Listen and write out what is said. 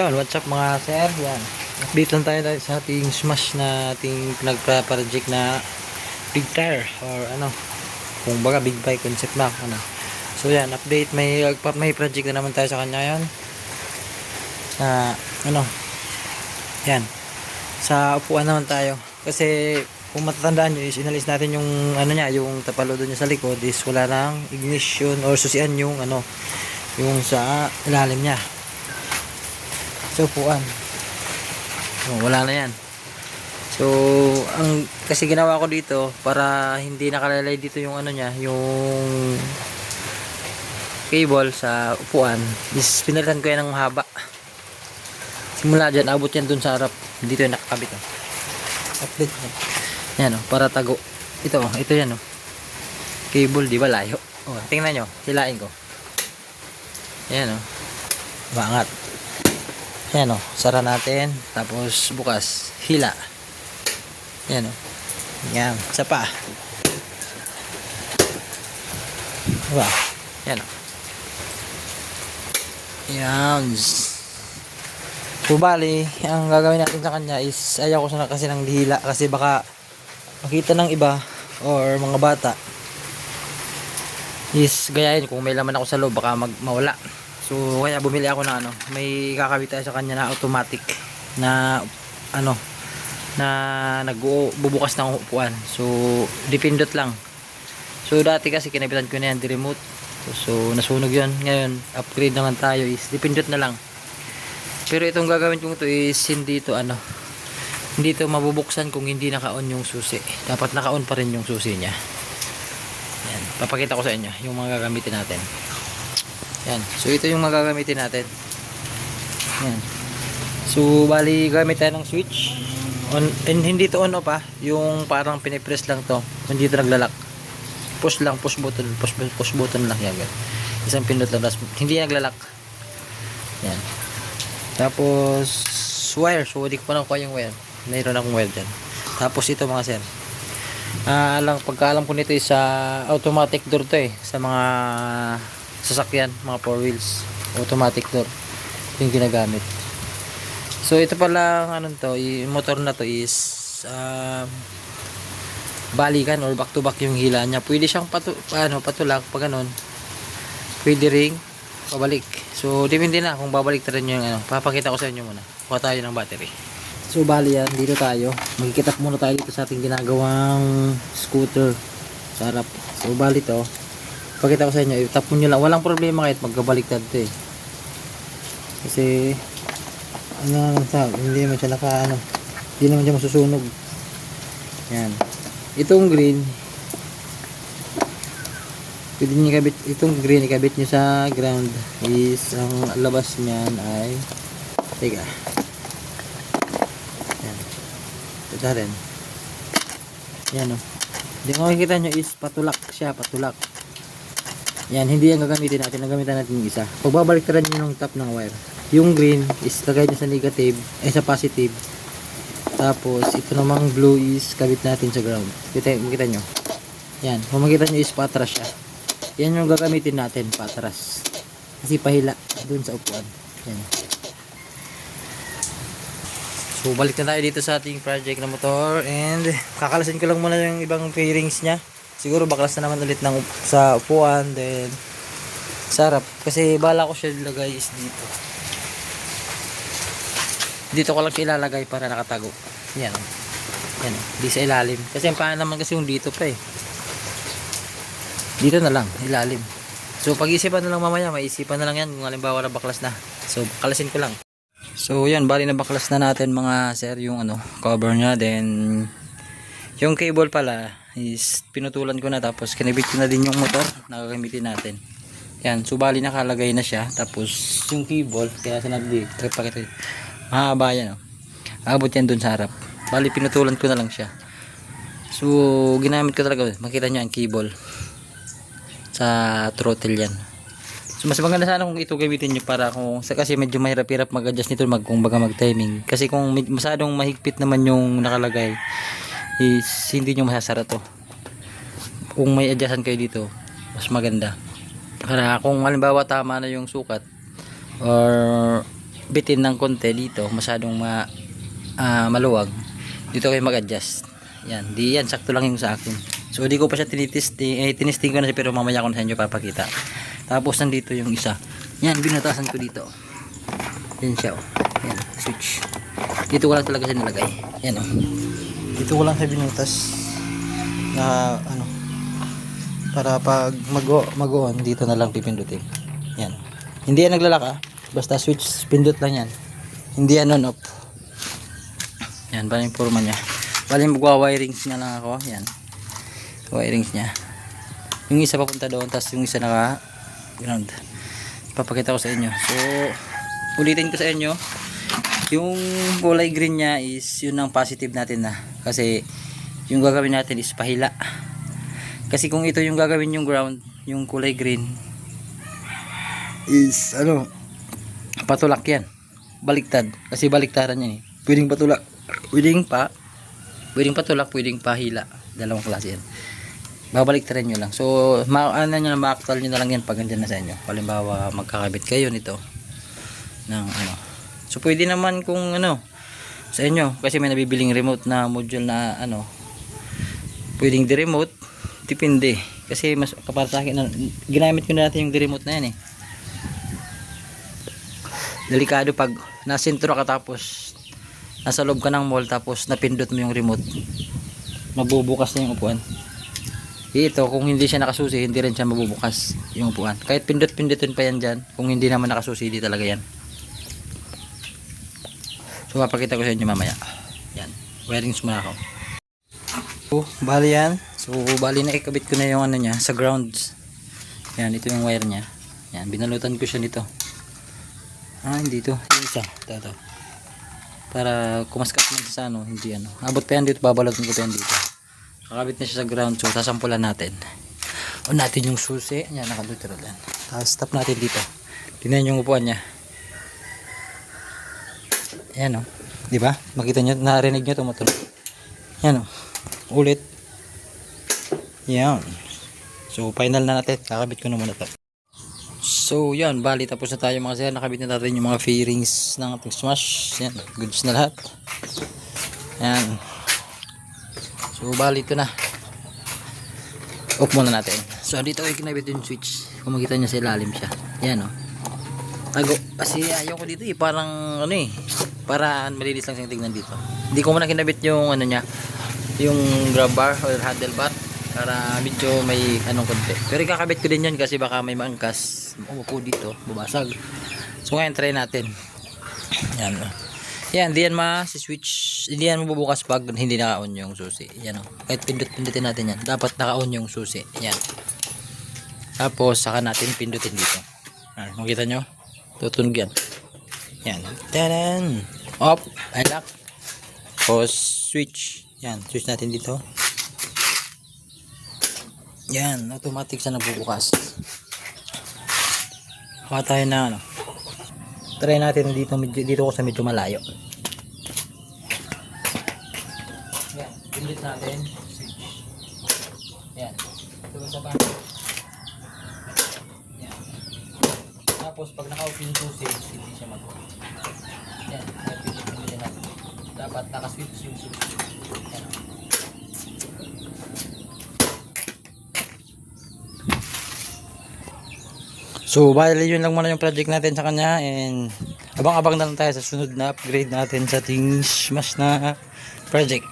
Ayun, what's up mga sir? Yan. Update lang tayo sa ating smash na ating pinagpa-project na big tire or ano, kung baga big bike concept na ano. So yan, update, may project na naman tayo sa kanya yan. Sa ano, yan. Sa upuan naman tayo. Kasi kung matatandaan nyo is inalis natin yung ano niya, yung tapalodo niya sa likod is wala nang ignition or susian yung ano, yung sa ilalim niya. So upuan. Oh, wala na yan. So ang kasi ginawa ko dito para hindi nakalalay dito yung ano niya, yung cable sa upuan is pinalitan ko yan ng haba. Simula dyan, abot yan dun sa harap. Dito yung nakakabit. Oh. Update yan. Yan oh, para tago. Ito oh, ito yan oh. Cable, di ba layo? Oh, tingnan nyo, hilain ko. Yan oh. Bangat. Yan o, sara natin, tapos bukas, hila. Yan o. Yan, isa pa. Diba? Yan o. Yan. So bali, ang gagawin natin sa kanya is, ayaw ko sana kasi ng hila kasi baka makita ng iba or mga bata is gayahin kung may laman ako sa loob, baka mawala. So kaya bumili ako ng ano, may kakabit tayo sa kanya na automatic na ano, na nagbubukas ng upuan. So dipindot lang. So dati kasi kinabitan ko na yan di remote. So nasunog yun. Ngayon upgrade naman tayo is dipindot na lang. Pero itong gagawin ko ito is hindi ito ano, hindi ito mabubuksan kung hindi naka-on yung susi. Dapat naka-on pa rin yung susi niya. Yan, papakita ko sa inyo yung mga gagamitin natin. Yan. So ito yung magagamitin natin. Yan. So bali gamit tayo ng switch. On, and hindi to on off pa. Yung parang pinipress lang to. Hindi ito naglalak. Push lang, push button lang yan. Isang pindot lang. Hindi naglalak. Yan. Tapos wire. So hindi ko pa nakuha yung wire. Mayroon akong wire dyan. Tapos ito mga sir. Pagkaalam ko nito is sa automatic door to eh. Sa mga sasakyan, mga 4 wheels, automatic door yung ginagamit. So ito pala ano to, yung motor na to is balikan or back to back yung hila niya. Pwede siyang patulak pag ganun. Pwede ring pabalik. So depende na kung babalik rin yung ano. Papakita ko sa inyo muna. Kuha tayo ng battery. So bali yan, dito tayo. Magkikitap muna tayo dito sa ating ginagawang scooter sa harap. So bali to, pakita ko sa inyo, itap nyo lang, walang problema kahit magkabaliktad to eh. Kasi ano sa, hindi naman siya hindi naman siya masusunog. Yan. Itong green, pwede nyo ikabit, itong green ikabit nyo sa ground is, ang labas niyan ay teka. Yan. Ito rin. Yan o. Hindi ko makikita nyo is patulak siya, patulak. Yan, hindi yan gagamitin natin. Nagamitan natin yung isa. Pagbabalik nyo yung top ng wire. Yung green is lagay nyo sa negative, sa positive. Tapos, ito namang blue is kabit natin sa ground. Makita nyo. Yan, kung makita nyo is patras siya. Yan yung gagamitin natin, patras. Kasi pahila dun sa upuan. Yan. So, balik na tayo dito sa ating project na motor. And, kakalasin ko lang muna yung ibang fairings nya. Siguro baklas na naman ulit sa upuan, then sarap kasi bala ko siya ilagay is dito ko lang siya ilalagay para nakatago. Yan di sa ilalim kasi ang paan naman kasi yung dito pa eh, dito na lang ilalim. So pag-isipan na lang mamaya, maisipan na lang yan kung halimbawa na baklas na. So baklasin ko lang. So yan, bali na baklas na natin mga sir yung ano, cover nya. Then yung cable pala is pinutulan ko na, tapos kinabit ko na din yung motor na gagamitin natin. Yan, so bali nakalagay na siya. Tapos yung cable, kaya sinabi pakita, mahaba yan oh. Abot yan dun sa harap. Bali pinutulan ko na lang siya. So ginamit ko talaga, makita nyo ang cable sa throttle yan. So mas maganda sana kung ito gamitin nyo para kung kasi medyo mahirap-hirap mag-adjust nito kumbaga mag-timing. Kasi kung masyadong mahigpit naman yung nakalagay is hindi nyo masasara to. Kung may adjustan kayo dito, mas maganda. Para kung halimbawa tama na yung sukat or bitin ng konti dito, masyadong maluwag, dito kayo mag-adjust. Yan, di yan, sakto lang yung sa akin. So di ko pa siya tinisting ko na siya, pero mamaya ko na sa inyo papakita. Tapos nandito yung isa. Yan, binutasan ko dito. Yan siya, oh. Yan, switch. Dito ko lang talaga siya nilagay. Yan, oh. Dito ko lang siya binutas na ano, para pag mag-on dito na lang pipindutin. Yan. Hindi yan naglalak, ah. Basta switch, pindot lang yan. Hindi yan on off. Yan, bali yung forma niya. Bali magwa-wirings nga lang ako. Yan. Wirings niya. Yung isa papunta doon, tapos yung isa naka ground. Papakita ko sa inyo. So, ulitin ko sa inyo. Yung kulay green niya is yun ang positive natin na. Kasi yung gagawin natin is pahila. Kasi kung ito yung gagawin yung ground, yung kulay green is ano, patulak yan. Baliktad. Kasi baliktaran yan eh. Pwedeng patulak. Pwedeng patulak, pwedeng pahila. Dalawang klase yan. Babaliktaran nyo lang. So, ma-actual nyo na lang yan pag andyan na sa inyo. Halimbawa, magkakabit kayo nito ng ano. So, pwede naman kung ano, sa inyo. Kasi may nabibiling remote na module na ano, pwedeng di-remote. Depende. Kasi mas kapara sa akin, ginamit ko na natin yung di-remote na yan eh. Delikado pag nasintro ka tapos nasa loob ka ng mall tapos napindot mo yung remote, mabubukas na yung upuan. Ito kung hindi siya nakasusi, hindi rin siya mabubukas yung upuan. Kahit pindot-pindutin pa yan dyan, kung hindi naman nakasusi, hindi talaga yan. So papakita ko sa inyo mamaya. Yan, wirings muna ako. So bali yan. So bali na ikabit ko na yung ano niya sa grounds. Yan, ito yung wire niya. Yan, binalutan ko siya nito. Hindi to. Yung isa. Ito. Para kumaskat mo sa ano, hindi ano. Abot pa yan dito, babalotin ko pa yan dito. Nakabit na siya sa ground, so sasampulan natin. On natin yung susi. Yan, nakadutro lang. Tapos stop natin dito. Tingnan yung upuan niya. Yan o. Di ba? Makita nyo, narinig nyo tumutulog. Yan o. Ulit. Yan. So final na natin. Kakabit ko na muna ito. So yan, bali tapos na tayo mga sir. Nakabit na natin yung mga fairings ng ating smash. Yan, goods na lahat. Yan. So bali ito na. Off muna natin. So dito ay kinabit yung switch. Kung makita nyo sa ilalim siya. Yan o. Tago. Kasi ayaw ko dito eh. Parang ano eh. Para malinis lang siyang tignan dito. Hindi ko muna kinabit yung ano niya. Yung grab bar or handlebar. Para medyo may anong konti. Pero kakabit ko din yan kasi baka may maangkas. Umupo dito. Bubasag. So ngayon try natin. Yan o. Yan, hindi yan switch, hindi yan mabubukas pag hindi naka-on yung susi. Yan o. Kahit pindut-pindutin natin yan. Dapat naka-on yung susi. Yan. Tapos, saka natin pindutin dito. Yan, makita nyo? Tutunog yan. Yan. Tadan! Off. I lock. Tapos, switch. Yan, switch natin dito. Yan, automatic siya nabubukas. Hawa tayo na ano. Try natin dito ko sa medyo malayo. Yan, pindit natin. Yan. Ito sa pa. Yan. Tapos pag naka-off yung susi, hindi siya mag-on. Yan, pindit natin. Dapat naka-switch yung susi. Yan. So, bali yun lang muna yung project natin sa kanya and abang-abang na lang tayo sa sunod na upgrade natin sa ating smash na project.